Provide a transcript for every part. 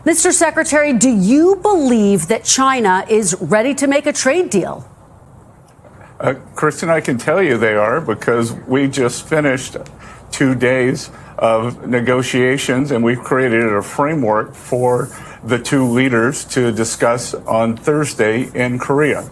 Mr. Secretary, do you believe that China is ready to make a trade deal? Kristen, I can tell you they are, because we just finished 2 days of negotiations, and we've created a framework for the two leaders to discuss on Thursday in Korea.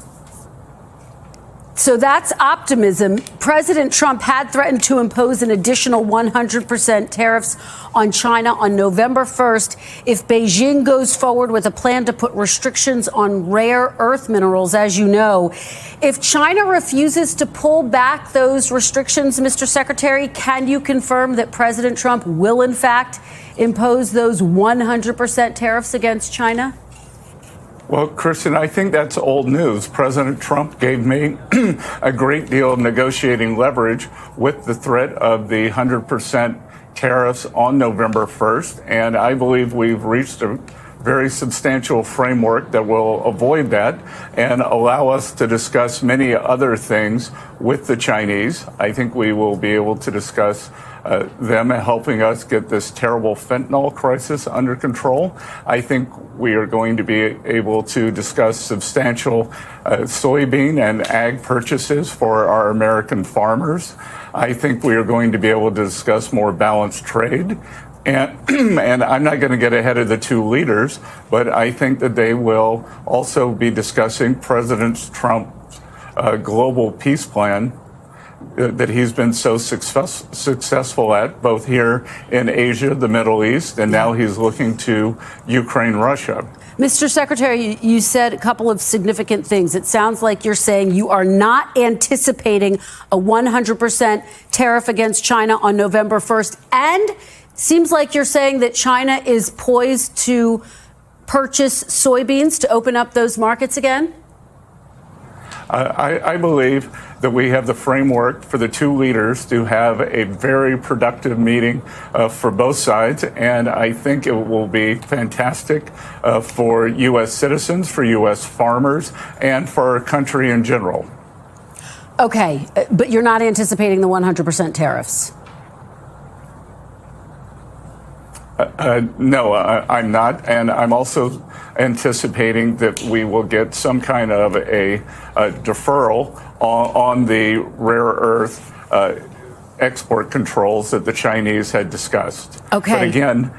So that's optimism. President Trump had threatened to impose an additional 100% tariffs on China on November 1st if Beijing goes forward with a plan to put restrictions on rare earth minerals, as you know. If China refuses to pull back those restrictions, Mr. Secretary, can you confirm that President Trump will, in fact, impose those 100% tariffs against China? Well, Kristen, I think that's old news. President Trump gave me a great deal of negotiating leverage with the threat of the 100% tariffs on November 1st, and I believe we've reached a very substantial framework that will avoid that and allow us to discuss many other things with the Chinese. I think we will be able to discuss them helping us get this terrible fentanyl crisis under control. I think we are going to be able to discuss substantial soybean and ag purchases for our American farmers. I think we are going to be able to discuss more balanced trade. And I'm not going to get ahead of the two leaders, but I think that they will also be discussing President Trump's global peace plan that he's been so successful at, both here in Asia, the Middle East, and now he's looking to Ukraine, Russia. Mr. Secretary, you said a couple of significant things. It sounds like you're saying you are not anticipating a 100% tariff against China on November 1st. And seems like you're saying that China is poised to purchase soybeans to open up those markets again? I believe that we have the framework for the two leaders to have a very productive meeting for both sides, and I think it will be fantastic for U.S. citizens, for U.S. farmers, and for our country in general. Okay, but you're not anticipating the 100% tariffs? No, I'm not. And I'm also anticipating that we will get some kind of a deferral on the rare earth export controls that the Chinese had discussed. Okay. But again,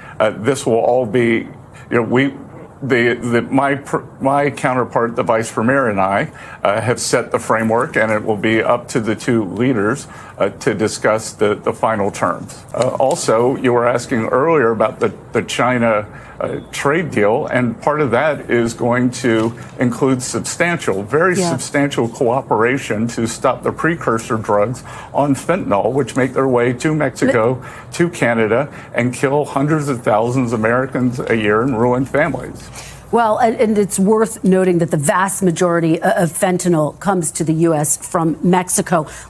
this will all be, my counterpart, the vice premier, and I have set the framework, and it will be up to the two leaders to discuss the final terms. Also, you were asking earlier about the China trade deal, and part of that is going to include very substantial cooperation to stop the precursor drugs on fentanyl, which make their way to Mexico, to Canada, and kill hundreds of thousands of Americans a year and ruin families. Well, and it's worth noting that the vast majority of fentanyl comes to the U.S. from Mexico.